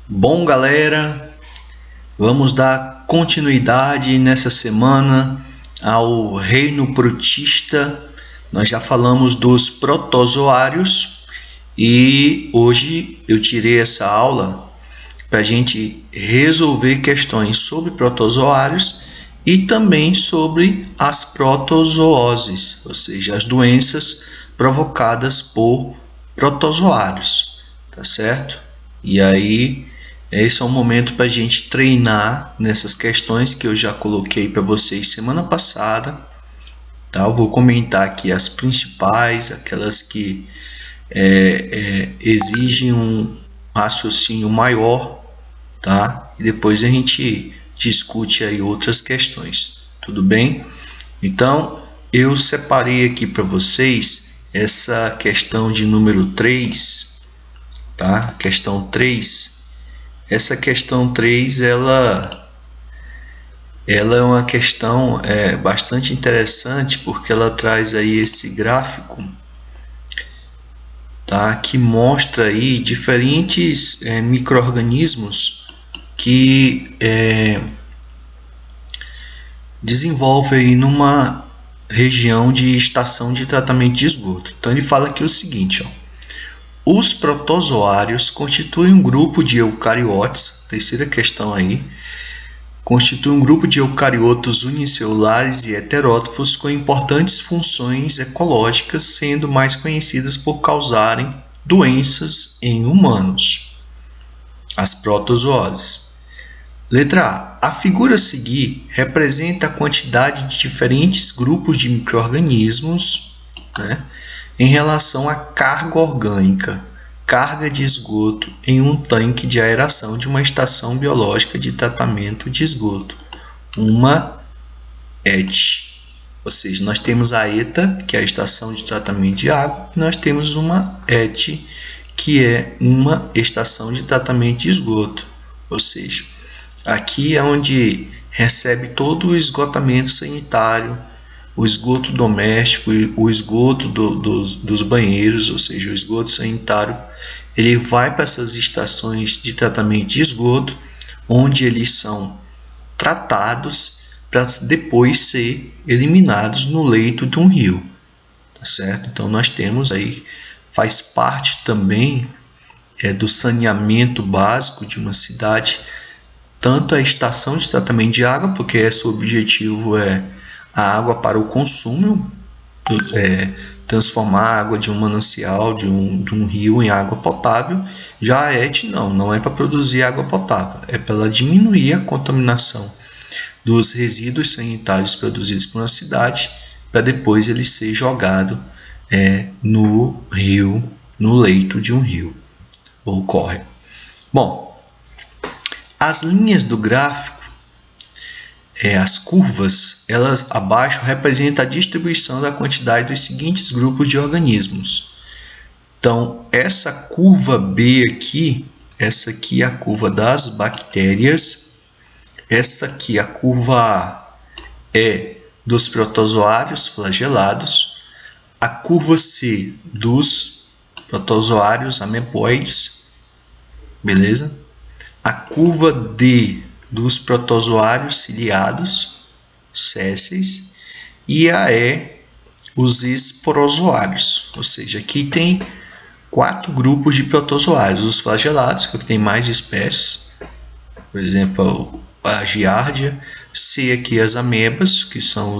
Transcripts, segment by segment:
Bom, galera, vamos dar continuidade nessa semana ao reino protista. Nós já falamos dos protozoários e hoje eu tirei essa aula para a gente resolver questões sobre protozoários e também sobre as protozooses, ou seja, as doenças provocadas por protozoários, tá certo? E aí, esse é um momento para a gente treinar nessas questões que eu já coloquei para vocês semana passada. Tá? Eu vou comentar aqui as principais, aquelas que exigem um raciocínio maior, tá? E depois a gente discute aí outras questões, tudo bem? Então, eu separei aqui para vocês essa questão de número 3, tá? Questão 3. Essa questão 3, ela é uma questão bastante interessante, porque ela traz aí esse gráfico, tá? Que mostra aí diferentes micro-organismos que desenvolvem numa região de estação de tratamento de esgoto. Então ele fala aqui o seguinte, ó. Os protozoários constituem um grupo de eucariotes, terceira questão aí, constitui um grupo de eucariotos unicelulares e heterótrofos com importantes funções ecológicas, sendo mais conhecidas por causarem doenças em humanos. As protozooses. Letra A. A figura a seguir representa a quantidade de diferentes grupos de micro-organismos, né, em relação à carga orgânica, carga de esgoto em um tanque de aeração de uma estação biológica de tratamento de esgoto, uma ET. Ou seja, nós temos a ETA, que é a estação de tratamento de água, e nós temos uma ET, que é uma estação de tratamento de esgoto. Ou seja, aqui é onde recebe todo o esgotamento sanitário, o esgoto doméstico, o esgoto dos banheiros, ou seja, o esgoto sanitário, ele vai para essas estações de tratamento de esgoto, onde eles são tratados para depois ser eliminados no leito de um rio, tá certo? Então nós temos aí, faz parte também do saneamento básico de uma cidade, tanto a estação de tratamento de água, porque esse objetivo é a água para o consumo, transformar a água de um manancial, de um rio em água potável. Já a ET não é para produzir água potável, é para ela diminuir a contaminação dos resíduos sanitários produzidos por uma cidade, para depois ele ser jogado no rio, no leito de um rio ou córrego. Bom, as linhas do gráfico, as curvas, elas abaixo representam a distribuição da quantidade dos seguintes grupos de organismos. Então, essa curva B aqui, essa aqui é a curva das bactérias, essa aqui, a curva A, é dos protozoários flagelados, a curva C dos protozoários ameboides, beleza? A curva D dos protozoários ciliados, sésseis, e a E, os esporozoários. Ou seja, aqui tem 4 grupos de protozoários. Os flagelados, que tem mais espécies, por exemplo, a giardia. C aqui as amebas, que são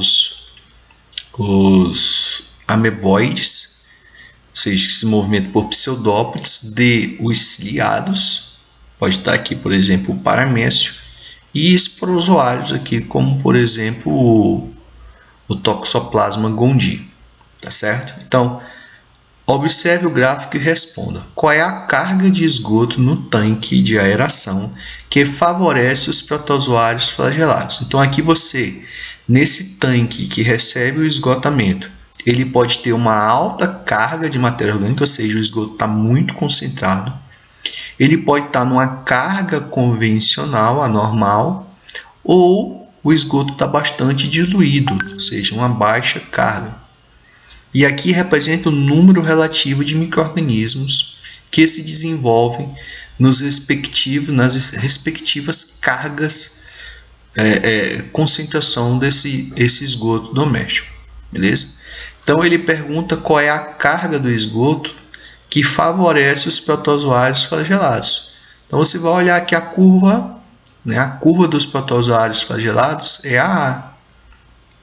os ameboides, ou seja, que se movimentam por pseudópodes. D, os ciliados, pode estar aqui, por exemplo, o paramécio. E esporozoários aqui, como por exemplo o Toxoplasma gondii, tá certo? Então, observe o gráfico e responda. Qual é a carga de esgoto no tanque de aeração que favorece os protozoários flagelados? Então, aqui você, nesse tanque que recebe o esgotamento, ele pode ter uma alta carga de matéria orgânica, ou seja, o esgoto está muito concentrado. Ele pode estar numa carga convencional, anormal, ou o esgoto está bastante diluído, ou seja, uma baixa carga. E aqui representa o número relativo de micro-organismos que se desenvolvem nas respectivas cargas, concentração desse esgoto doméstico, beleza? Então ele pergunta qual é a carga do esgoto que favorece os protozoários flagelados. Então você vai olhar aqui a curva, né? A curva dos protozoários flagelados é a A.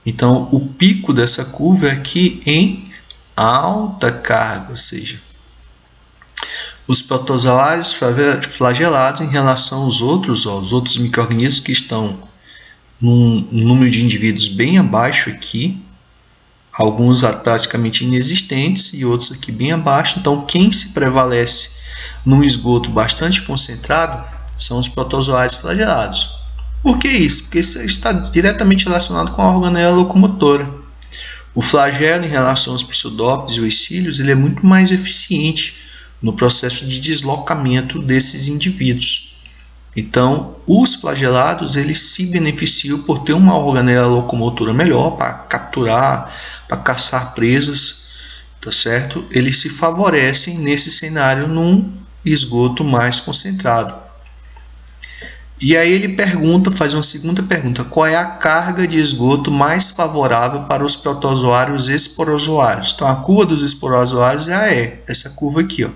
Então o pico dessa curva é aqui em alta carga, ou seja, os protozoários flagelados em relação aos outros micro-organismos que estão num número de indivíduos bem abaixo aqui, alguns praticamente inexistentes e outros aqui bem abaixo. Então quem se prevalece num esgoto bastante concentrado são os protozoários flagelados. Por que isso? Porque isso está diretamente relacionado com a organela locomotora. O flagelo em relação aos pseudópodes e os cílios, ele é muito mais eficiente no processo de deslocamento desses indivíduos. Então, os flagelados, eles se beneficiam por ter uma organela locomotora melhor para capturar, para caçar presas, tá certo? Eles se favorecem nesse cenário num esgoto mais concentrado. E aí ele faz uma segunda pergunta: qual é a carga de esgoto mais favorável para os protozoários esporozoários? Então a curva dos esporozoários é a E, essa curva aqui, ó.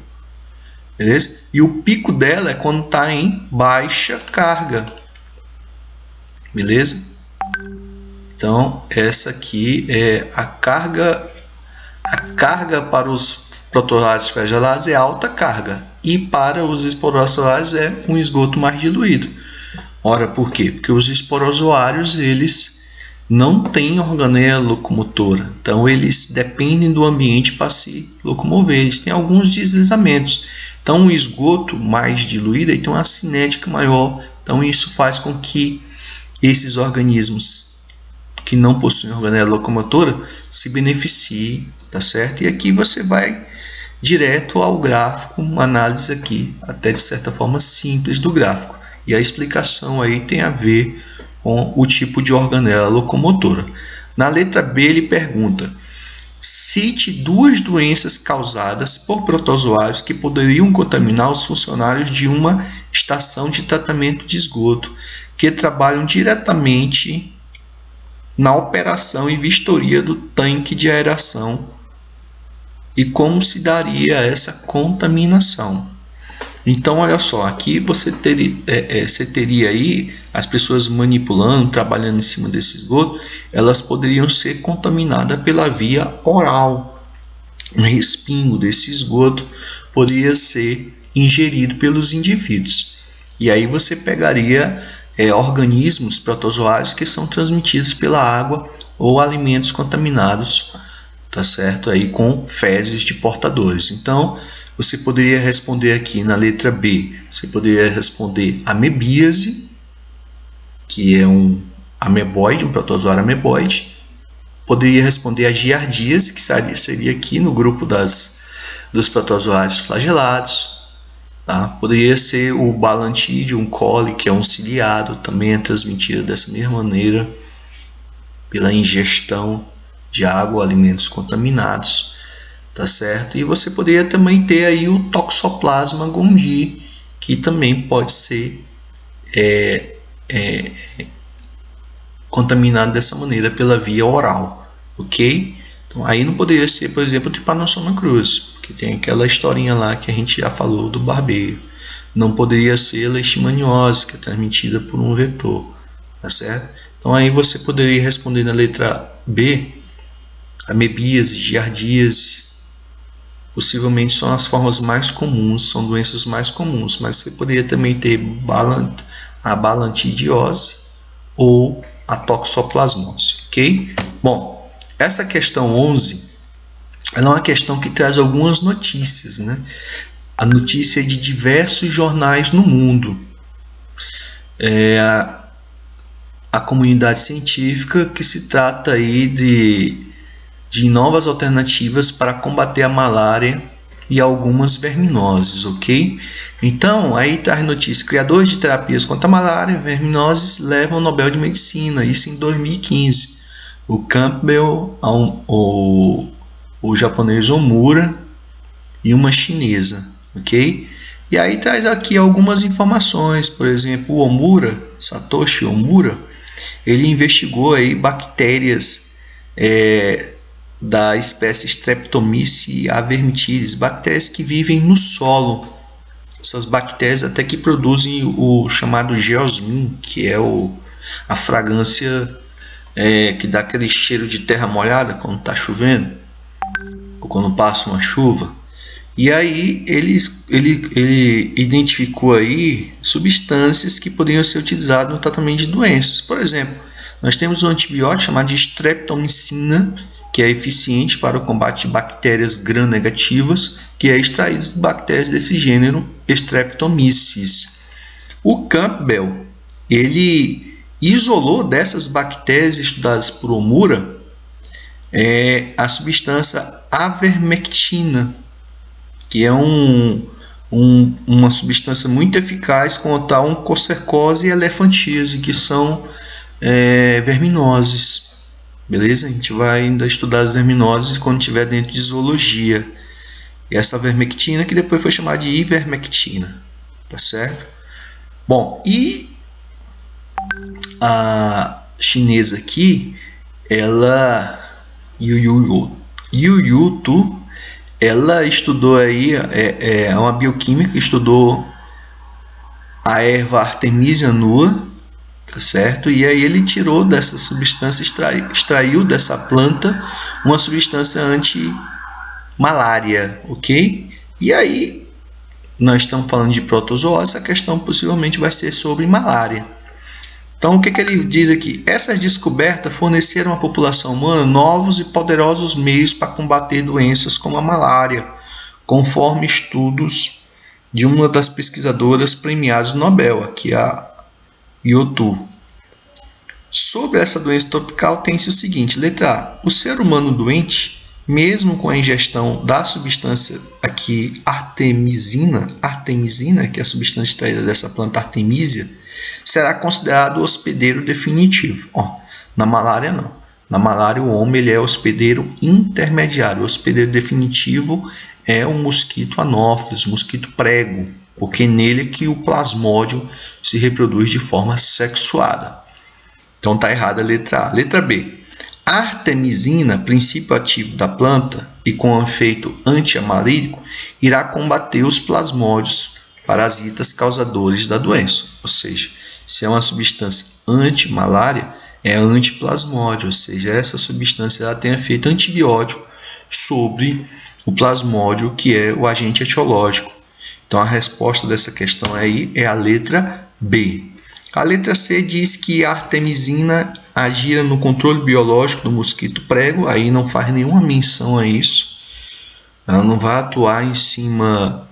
Beleza? E o pico dela é quando está em baixa carga. Beleza? Então essa aqui é a carga. A carga para os protozoários flagelados é alta carga. E para os esporozoários é um esgoto mais diluído. Ora, por quê? Porque os esporozoários, eles não têm organela locomotora. Então, eles dependem do ambiente para se locomover. Eles têm alguns deslizamentos. Então, o esgoto mais diluído tem uma cinética maior. Então, isso faz com que esses organismos que não possuem organela locomotora se beneficiem, tá certo? E aqui você vai direto ao gráfico, uma análise aqui, até de certa forma simples do gráfico. E a explicação aí tem a ver com o tipo de organela locomotora. Na letra B ele pergunta: cite duas doenças causadas por protozoários que poderiam contaminar os funcionários de uma estação de tratamento de esgoto que trabalham diretamente na operação e vistoria do tanque de aeração, e como se daria essa contaminação. Então, olha só, aqui você teria aí as pessoas manipulando, trabalhando em cima desse esgoto, elas poderiam ser contaminadas pela via oral. Um respingo desse esgoto poderia ser ingerido pelos indivíduos. E aí você pegaria organismos protozoários que são transmitidos pela água ou alimentos contaminados, tá certo? Aí com fezes de portadores. Então, você poderia responder aqui na letra B, você poderia responder amebíase, que é um ameboide, um protozoário ameboide. Poderia responder a giardíase, que seria aqui no grupo dos protozoários flagelados. Tá? Poderia ser o Balantidium coli, que é um ciliado, também é transmitido dessa mesma maneira, pela ingestão de água ou alimentos contaminados. Tá certo? E você poderia também ter aí o Toxoplasma gondii, que também pode ser contaminado dessa maneira pela via oral, ok? Então aí não poderia ser, por exemplo, o Trypanosoma cruzi, que tem aquela historinha lá que a gente já falou do barbeiro. Não poderia ser a leishmaniose, que é transmitida por um vetor, tá certo? Então aí você poderia responder na letra B, amebíase, giardíase. Possivelmente são as formas mais comuns, são doenças mais comuns, mas você poderia também ter a balantidiose ou a toxoplasmose, ok? Bom, essa questão 11, ela é uma questão que traz algumas notícias, né? A notícia é de diversos jornais no mundo. A comunidade científica, que se trata aí de novas alternativas para combater a malária e algumas verminoses, ok? Então, aí está a notícia: criadores de terapias contra a malária e verminoses levam o Nobel de Medicina, isso em 2015. O Campbell, o japonês Omura e uma chinesa, ok? E aí traz aqui algumas informações, por exemplo, o Omura, Satoshi Omura, ele investigou aí bactérias da espécie Streptomyces avermitilis, bactérias que vivem no solo. Essas bactérias até que produzem o chamado geosmin, que é a fragrância que dá aquele cheiro de terra molhada quando está chovendo, ou quando passa uma chuva. E aí ele identificou aí substâncias que poderiam ser utilizadas no tratamento de doenças. Por exemplo, nós temos um antibiótico chamado de streptomicina, que é eficiente para o combate de bactérias gram-negativas, que é extraído de bactérias desse gênero Streptomyces. O Campbell, ele isolou dessas bactérias estudadas por Omura a substância avermectina, que é uma substância muito eficaz contra a oncocercose e elefantíase, que são verminoses. Beleza? A gente vai ainda estudar as verminoses quando estiver dentro de zoologia. E essa vermectina que depois foi chamada de ivermectina. Tá certo? Bom, e a chinesa aqui, ela, Yu Tu, ela estudou aí, é uma bioquímica, estudou a erva Artemisia nua, tá certo? E aí ele tirou dessa substância, extraiu dessa planta uma substância anti-malária, ok? E aí nós estamos falando de protozoose, essa questão possivelmente vai ser sobre malária. Então, o que ele diz aqui? Essas descobertas forneceram à população humana novos e poderosos meios para combater doenças como a malária, conforme estudos de uma das pesquisadoras premiadas Nobel, aqui a Yu Tu. Sobre essa doença tropical, tem-se o seguinte: letra A. O ser humano doente, mesmo com a ingestão da substância aqui artemisina, que é a substância extraída dessa planta artemisia, será considerado hospedeiro definitivo. Na malária não. Na malária o homem ele é hospedeiro intermediário. O hospedeiro definitivo é o mosquito anófeles, o mosquito prego, porque nele é que o plasmódio se reproduz de forma sexuada. Então está errada a letra A. Letra B. A artemisina, princípio ativo da planta e com efeito antiamalírico, irá combater os plasmódios, parasitas causadores da doença. Ou seja, se é uma substância antimalária, é antiplasmódio, ou seja, essa substância ela tem efeito antibiótico sobre o plasmódio, que é o agente etiológico. Então a resposta dessa questão aí é a letra B. A letra C diz que a artemisina agira no controle biológico do mosquito prego, aí não faz nenhuma menção a isso. Ela não vai atuar em cima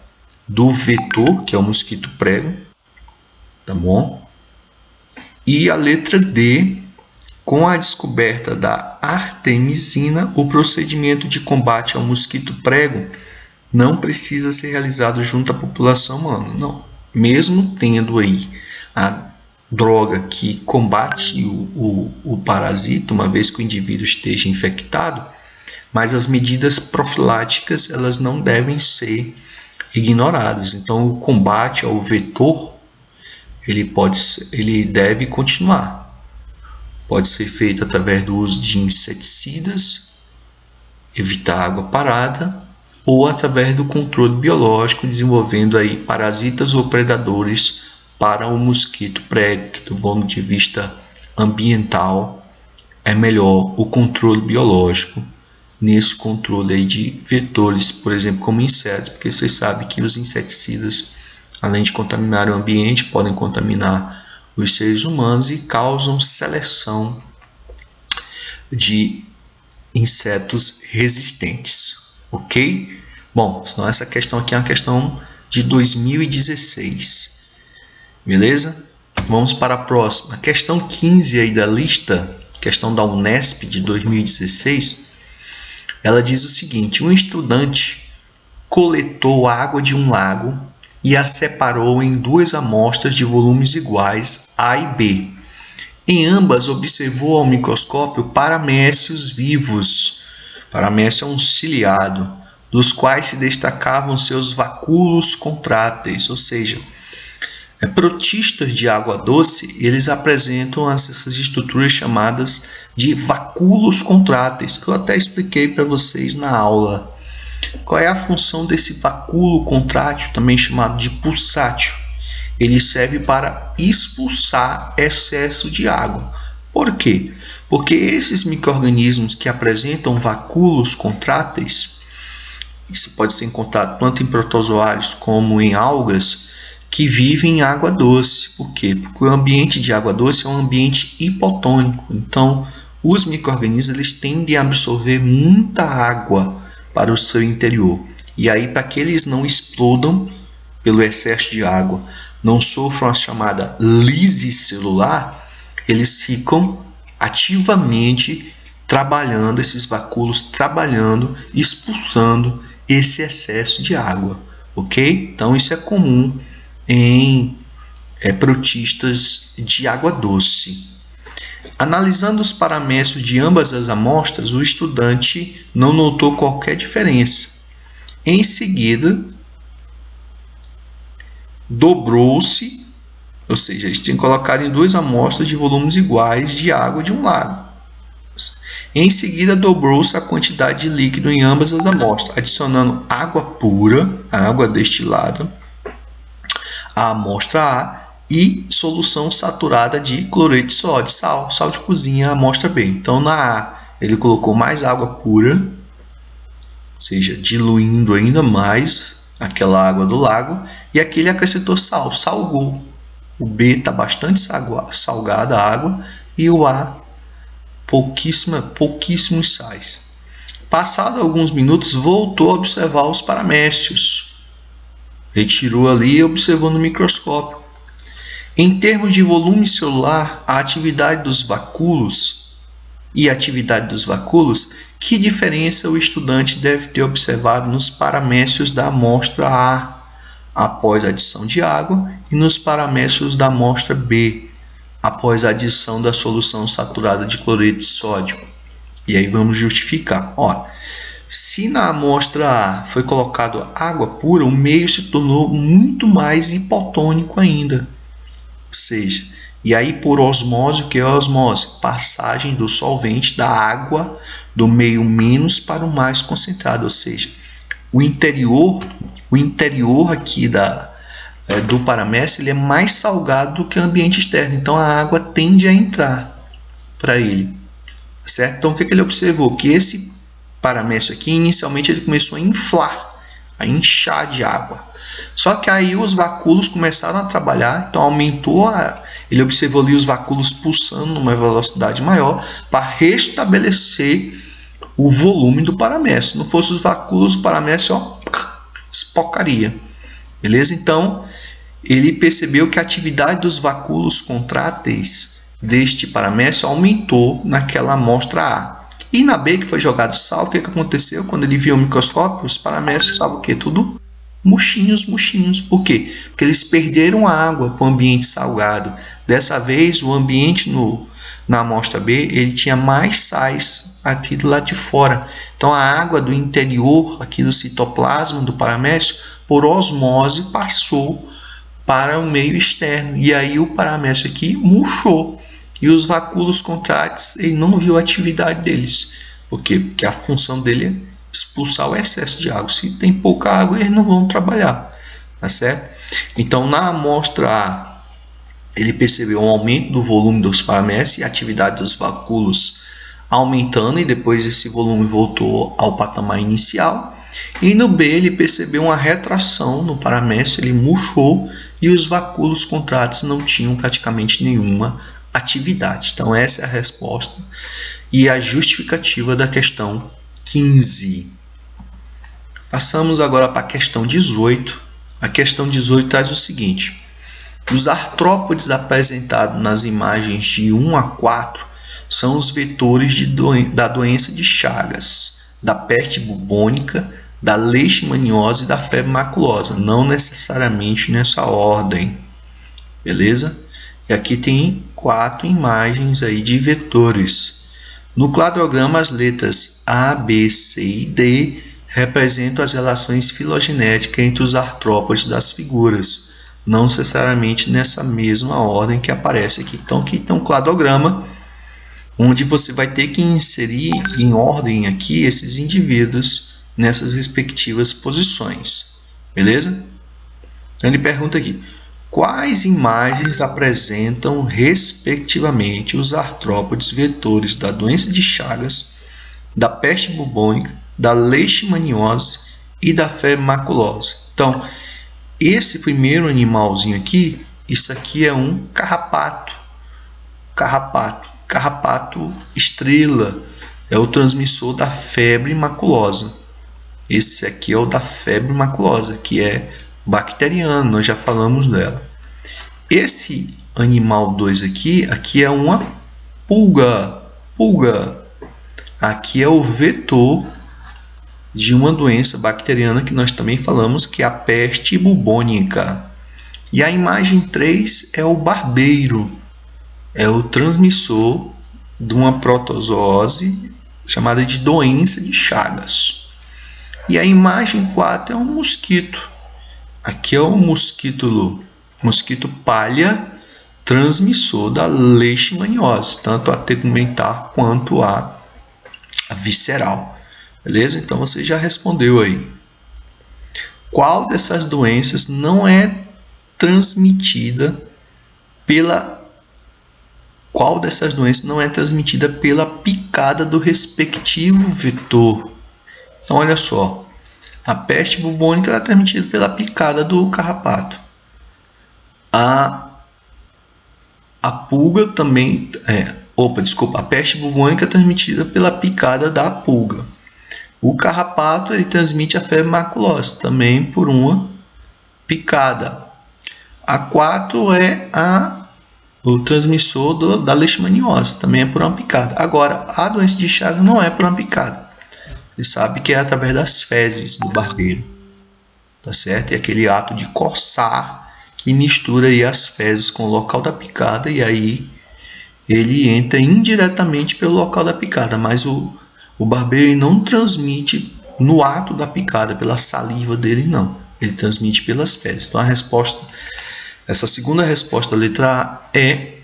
do vetor, que é o mosquito prego, tá bom? E a letra D, com a descoberta da artemisina, o procedimento de combate ao mosquito prego não precisa ser realizado junto à população humana, não. Mesmo tendo aí a droga que combate o parasita, uma vez que o indivíduo esteja infectado, mas as medidas profiláticas elas não devem ser ignoradas. Então, o combate ao vetor ele deve continuar. Pode ser feito através do uso de inseticidas, evitar água parada, ou através do controle biológico, desenvolvendo aí parasitas ou predadores para o mosquito prego, que do ponto de vista ambiental é melhor o controle biológico nesse controle aí de vetores, por exemplo, como insetos, porque vocês sabem que os inseticidas, além de contaminar o ambiente, podem contaminar os seres humanos e causam seleção de insetos resistentes, ok? Bom, então essa questão aqui é uma questão de 2016. Beleza? Vamos para a próxima. Questão 15 aí da lista, questão da Unesp de 2016. Ela diz o seguinte: um estudante coletou água de um lago e a separou em duas amostras de volumes iguais, A e B. Em ambas observou ao microscópio paramécios vivos. Paramécio é um ciliado, dos quais se destacavam seus vacúolos contráteis, ou seja, protistas de água doce, eles apresentam essas estruturas chamadas de vacúolos contráteis, que eu até expliquei para vocês na aula. Qual é a função desse vacúolo contrátil, também chamado de pulsátil? Ele serve para expulsar excesso de água. Por quê? Porque esses micro-organismos que apresentam vacúolos contráteis, isso pode ser encontrado tanto em protozoários como em algas, que vivem em água doce. Por quê? Porque o ambiente de água doce é um ambiente hipotônico. Então, os micro-organismos eles tendem a absorver muita água para o seu interior. E aí, para que eles não explodam pelo excesso de água, não sofram a chamada lise celular, eles ficam ativamente trabalhando, esses vacúolos trabalhando, expulsando esse excesso de água. Ok? Então, isso é comum em protistas de água doce. Analisando os paramécios de ambas as amostras, o estudante não notou qualquer diferença. Em seguida, dobrou-se, ou seja, eles tinham colocado em duas amostras de volumes iguais de água de um lago. Em seguida, dobrou-se a quantidade de líquido em ambas as amostras, adicionando água pura, água destilada, a amostra A, e solução saturada de cloreto de sódio, sal de cozinha, a amostra B. Então, na A, ele colocou mais água pura, ou seja, diluindo ainda mais aquela água do lago, e aqui ele acrescentou sal, salgou. O B está bastante salgada a água, e o A, pouquíssimos sais. Passado alguns minutos, voltou a observar os paramécios. Retirou ali e observou no microscópio. Em termos de volume celular, a atividade dos vacúolos que diferença o estudante deve ter observado nos paramécios da amostra A, após a adição de água, e nos paramécios da amostra B, após a adição da solução saturada de cloreto de sódio. E aí vamos justificar. Se na amostra A foi colocado água pura, o meio se tornou muito mais hipotônico ainda. Ou seja, e aí por osmose, o que é a osmose? Passagem do solvente da água do meio menos para o mais concentrado, ou seja, o interior aqui do paramécio ele é mais salgado do que o ambiente externo, então a água tende a entrar para ele, certo? Então o que ele observou? Que esse paramécio aqui, inicialmente ele começou a inflar, a inchar de água. Só que aí os vacúolos começaram a trabalhar, então ele observou ali os vacúolos pulsando numa velocidade maior para restabelecer o volume do paramécio. Se não fosse os vacúolos, o paramécio espocaria. Beleza? Então, ele percebeu que a atividade dos vacúolos contráteis deste paramécio aumentou naquela amostra A. E na B, que foi jogado sal, o que aconteceu? Quando ele viu o microscópio, os paramécios estavam o quê? Tudo murchinhos. Por quê? Porque eles perderam a água para o ambiente salgado. Dessa vez, o ambiente na amostra B, ele tinha mais sais aqui do lado de fora. Então, a água do interior, aqui do citoplasma do paramécio, por osmose, passou para o meio externo. E aí, o paramécio aqui murchou. E os vacúolos contráteis, ele não viu a atividade deles. Por quê? Porque a função dele é expulsar o excesso de água. Se tem pouca água, eles não vão trabalhar. Tá certo? Então, na amostra A, ele percebeu um aumento do volume dos paramécios e a atividade dos vacúolos aumentando, e depois esse volume voltou ao patamar inicial. E no B, ele percebeu uma retração no paramécio, ele murchou e os vacúolos contráteis não tinham praticamente nenhuma atividade. Então, essa é a resposta e a justificativa da questão 15. Passamos agora para a questão 18. A questão 18 traz o seguinte: os artrópodes apresentados nas imagens de 1 a 4 são os vetores da doença de Chagas, da peste bubônica, da leishmaniose e da febre maculosa, não necessariamente nessa ordem. Beleza? E aqui tem 4 imagens aí de vetores. No cladograma, as letras A, B, C e D representam as relações filogenéticas entre os artrópodes das figuras, não necessariamente nessa mesma ordem que aparece aqui. Então aqui tem um cladograma onde você vai ter que inserir em ordem aqui esses indivíduos nessas respectivas posições, beleza? Então ele pergunta aqui: quais imagens apresentam respectivamente os artrópodes vetores da doença de Chagas, da peste bubônica, da leishmaniose e da febre maculosa? Então, esse primeiro animalzinho aqui, isso aqui é um carrapato estrela, é o transmissor da febre maculosa. Esse aqui é o da febre maculosa, que é bacteriano, nós já falamos dela. Esse animal 2 aqui é uma pulga. Aqui é o vetor de uma doença bacteriana que nós também falamos, que é a peste bubônica. E a imagem 3 é o barbeiro, é o transmissor de uma protozoose chamada de doença de Chagas. E a imagem 4 é um mosquito. Aqui é o mosquito palha, transmissor da leishmaniose, tanto a tegumentar quanto a visceral. Beleza? Então você já respondeu aí. Qual dessas doenças não é transmitida pela picada do respectivo vetor? Então olha só, a peste bubônica é transmitida pela picada do carrapato. A pulga também a peste bubônica é transmitida pela picada da pulga. O carrapato ele transmite a febre maculosa também por uma picada. A 4 é o transmissor da leishmaniose, também é por uma picada. Agora, a doença de Chagas não é por uma picada. Você sabe que é através das fezes do barbeiro, tá certo? É aquele ato de coçar que mistura aí as fezes com o local da picada, e aí ele entra indiretamente pelo local da picada, mas o barbeiro não transmite no ato da picada, pela saliva dele, não. Ele transmite pelas fezes. Então essa segunda resposta da letra A é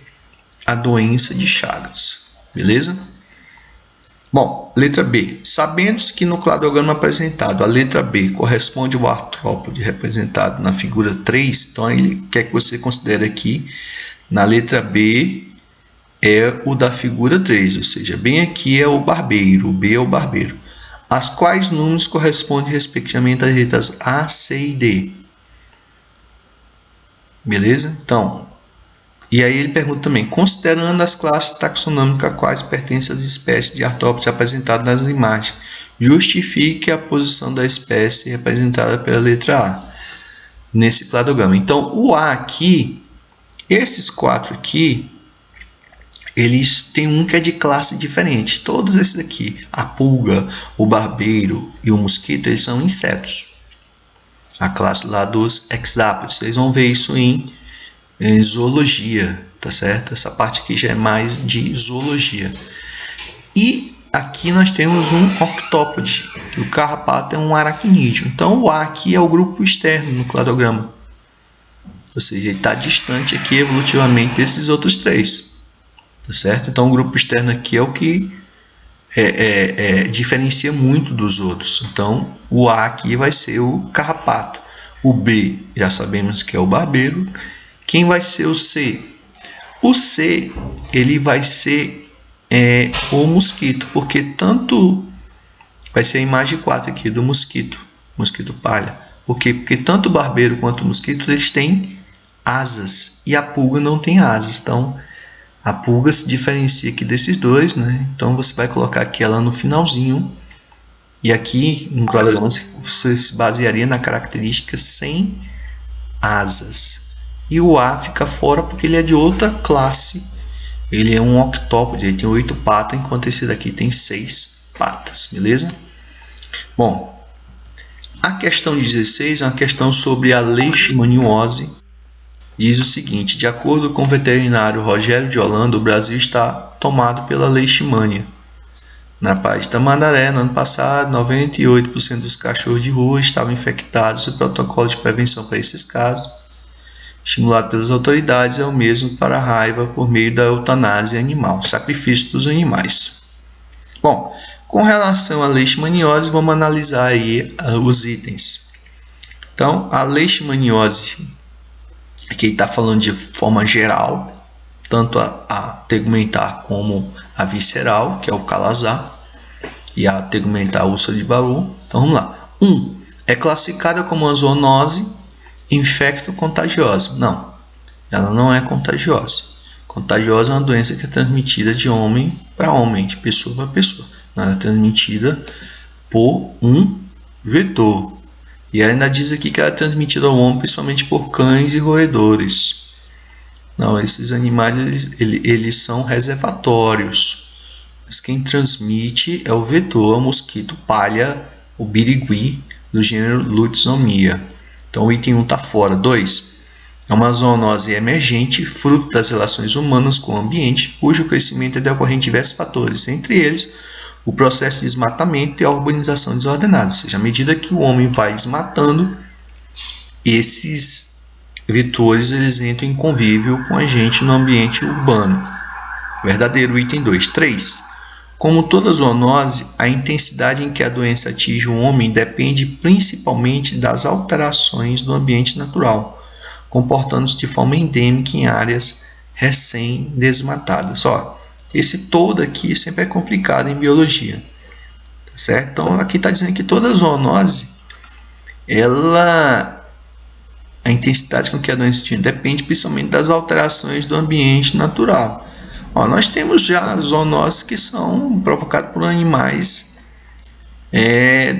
a doença de Chagas. Beleza? Bom, letra B. Sabendo-se que no cladograma apresentado a letra B corresponde ao artrópode representado na figura 3, então ele quer que você considere aqui, na letra B, é o da figura 3, ou seja, bem aqui é o barbeiro, o B é o barbeiro. As quais números correspondem respectivamente às letras A, C e D? Beleza? Então, e aí ele pergunta também, considerando as classes taxonômicas a quais pertencem as espécies de artrópodes representadas nas imagens, justifique a posição da espécie representada pela letra A nesse cladograma. Então, o A aqui, esses 4 aqui, eles têm um que é de classe diferente. Todos esses aqui, a pulga, o barbeiro e o mosquito, eles são insetos. A classe lá dos hexápodes. Vocês vão ver isso em zoologia, tá certo? Essa parte aqui já é mais de zoologia. E aqui nós temos um octópode, que o carrapato é um aracnídeo. Então o A aqui é o grupo externo no cladograma. Ou seja, ele está distante aqui evolutivamente desses outros 3. Tá certo? Então o grupo externo aqui é o que diferencia muito dos outros. Então o A aqui vai ser o carrapato. O B já sabemos que é o barbeiro. Quem vai ser o C? O C ele vai ser o mosquito, porque tanto vai ser a imagem 4 aqui do mosquito palha. Por quê? Porque tanto o barbeiro quanto o mosquito eles têm asas e a pulga não tem asas. Então a pulga se diferencia aqui desses dois, né? Então você vai colocar aqui ela no finalzinho. E aqui no cladograma você se basearia na característica sem asas. E o A fica fora porque ele é de outra classe. Ele é um octópode, ele tem 8 patas, enquanto esse daqui tem 6 patas, beleza? Bom, a questão 16 é uma questão sobre a leishmaniose. Diz o seguinte: de acordo com o veterinário Rogério de Holanda, o Brasil está tomado pela leishmania. Na Praia de Tamandaré, no ano passado, 98% dos cachorros de rua estavam infectados. O protocolo de prevenção para esses casos, estimulado pelas autoridades, é o mesmo para a raiva por meio da eutanásia animal, sacrifício dos animais. Bom, com relação à leishmaniose, vamos analisar aí os itens. Então, a leishmaniose, aqui está falando de forma geral, tanto a tegumentar como a visceral, que é o calazar, e a tegumentar úlcera de Barrow. Então, vamos lá. 1. É classificada como uma zoonose infecto-contagiosa. Não, ela não é contagiosa. Contagiosa é uma doença que é transmitida de homem para homem, de pessoa para pessoa. Ela é transmitida por um vetor. E ainda diz aqui que ela é transmitida ao homem principalmente por cães e roedores. Não, esses animais eles são reservatórios. Mas quem transmite é o vetor, o mosquito palha, o birigui, do gênero Lutzomia. Então o item 1 está fora. 2. É uma zoonose emergente, fruto das relações humanas com o ambiente, cujo crescimento é decorrente de diversos fatores, entre eles o processo de desmatamento e a urbanização desordenada. Ou seja, à medida que o homem vai desmatando, esses vetores eles entram em convívio com a gente no ambiente urbano. Verdadeiro item 2. 3. Como toda zoonose, a intensidade em que a doença atinge o homem depende principalmente das alterações do ambiente natural, comportando-se de forma endêmica em áreas recém-desmatadas. Esse todo aqui sempre é complicado em biologia, tá certo? Então aqui está dizendo que toda zoonose, a intensidade com que a doença atinge depende principalmente das alterações do ambiente natural. Nós temos já zoonoses que são provocadas por animais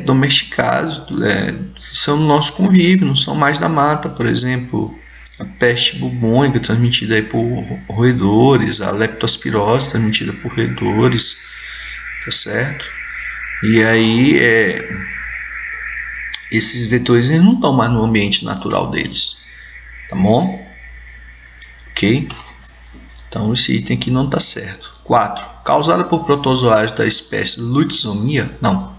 domesticados, que são no nosso convívio, não são mais da mata. Por exemplo, a peste bubônica transmitida aí por roedores, a leptospirose transmitida por roedores, tá certo? E aí esses vetores eles não estão mais no ambiente natural deles, tá bom? Ok? Então esse item aqui não está certo. 4. Causada por protozoários da espécie Lutzomia. Não.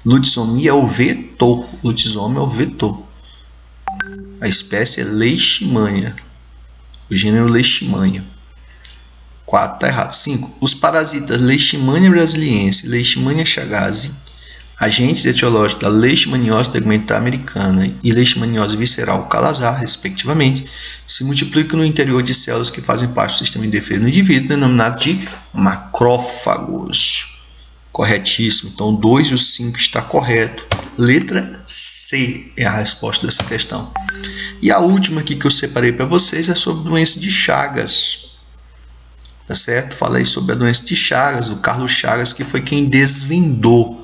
Lutzomia é o vetor. Lutzomia é o vetor. A espécie é Leishmania. O gênero Leishmania. 4. Está errado. 5. Os parasitas Leishmania brasiliense e Leishmania chagas, agentes etiológicos da leishmaniose tegumentar americana e leishmaniose visceral calazar, respectivamente, se multiplicam no interior de células que fazem parte do sistema de defesa do indivíduo, denominado de macrófagos. Corretíssimo. Então, 2 e o 5 está correto. Letra C é a resposta dessa questão. E a última aqui que eu separei para vocês é sobre doença de Chagas. Tá certo? Falei sobre a doença de Chagas, o Carlos Chagas, que foi quem desvendou.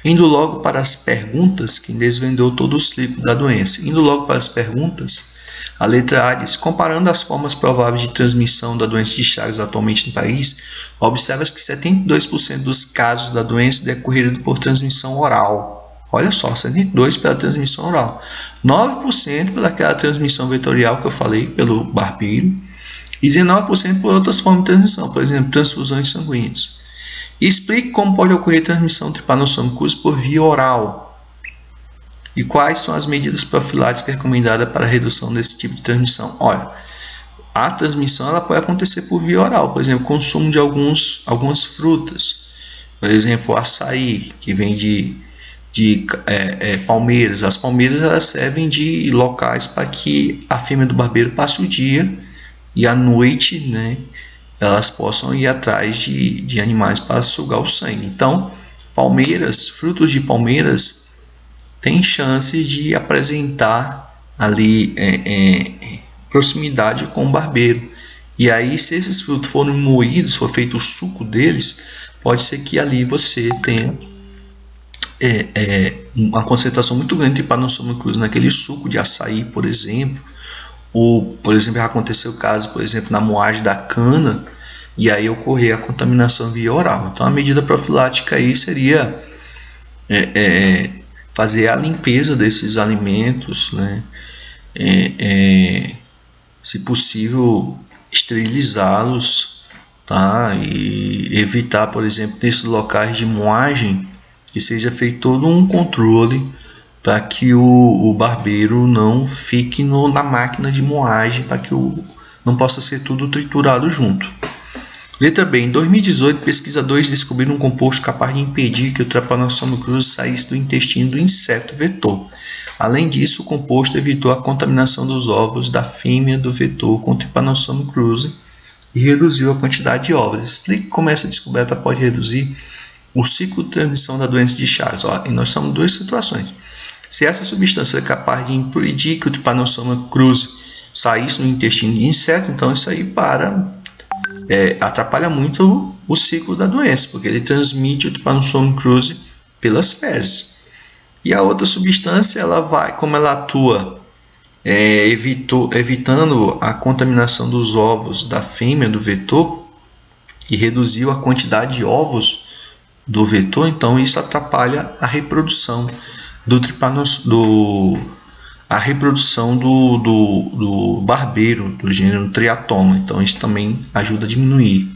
Indo logo para as perguntas, quem desvendou todo o ciclo da doença. Indo logo para as perguntas, a letra A diz: comparando as formas prováveis de transmissão da doença de Chagas atualmente no país, observa-se que 72% dos casos da doença decorreram por transmissão oral. Olha só, 72% pela transmissão oral, 9% pelaquela transmissão vetorial que eu falei, pelo barbeiro, e 19% por outras formas de transmissão, por exemplo, transfusões sanguíneas. Explique como pode ocorrer transmissão tripanossomicose por via oral e quais são as medidas profiláticas recomendadas para a redução desse tipo de transmissão. Olha, a transmissão ela pode acontecer por via oral, por exemplo, consumo de algumas frutas, por exemplo, o açaí, que vem de palmeiras. As palmeiras elas servem de locais para que a fêmea do barbeiro passe o dia e à noite, né, elas possam ir atrás de animais para sugar o sangue. Então, palmeiras, frutos de palmeiras têm chance de apresentar ali proximidade com o barbeiro. E aí, se esses frutos forem moídos, for feito o suco deles, pode ser que ali você tenha uma concentração muito grande de Trypanosoma naquele suco de açaí, por exemplo. Ou, por exemplo, já aconteceu o caso, por exemplo, na moagem da cana, e aí ocorrer a contaminação via oral. Então, a medida profilática aí seria fazer a limpeza desses alimentos, né? Se possível, esterilizá-los tá? E evitar, por exemplo, nesses locais de moagem, que seja feito todo um controle para que o barbeiro não fique na máquina de moagem, para que não possa ser tudo triturado junto. Letra B. Em 2018, pesquisadores descobriram um composto capaz de impedir que o Trypanosoma cruzi saísse do intestino do inseto vetor. Além disso, o composto evitou a contaminação dos ovos da fêmea do vetor com Trypanosoma cruzi e reduziu a quantidade de ovos. Explique como essa descoberta pode reduzir o ciclo de transmissão da doença de Chagas. E nós temos duas situações. Se essa substância é capaz de impedir que o Trypanosoma cruzi saísse no intestino de inseto, então isso aí atrapalha muito o ciclo da doença, porque ele transmite o Trypanosoma cruzi pelas fezes. E a outra substância, como ela atua evitando a contaminação dos ovos da fêmea do vetor e reduziu a quantidade de ovos do vetor, então isso atrapalha a reprodução do barbeiro do gênero Triatoma. Então isso também ajuda a diminuir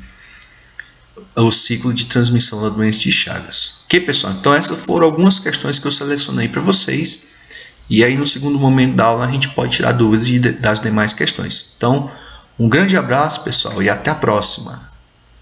o ciclo de transmissão da doença de Chagas. Ok, pessoal? Então essas foram algumas questões que eu selecionei para vocês. E aí no segundo momento da aula a gente pode tirar dúvidas das demais questões. Então, um grande abraço, pessoal, e até a próxima!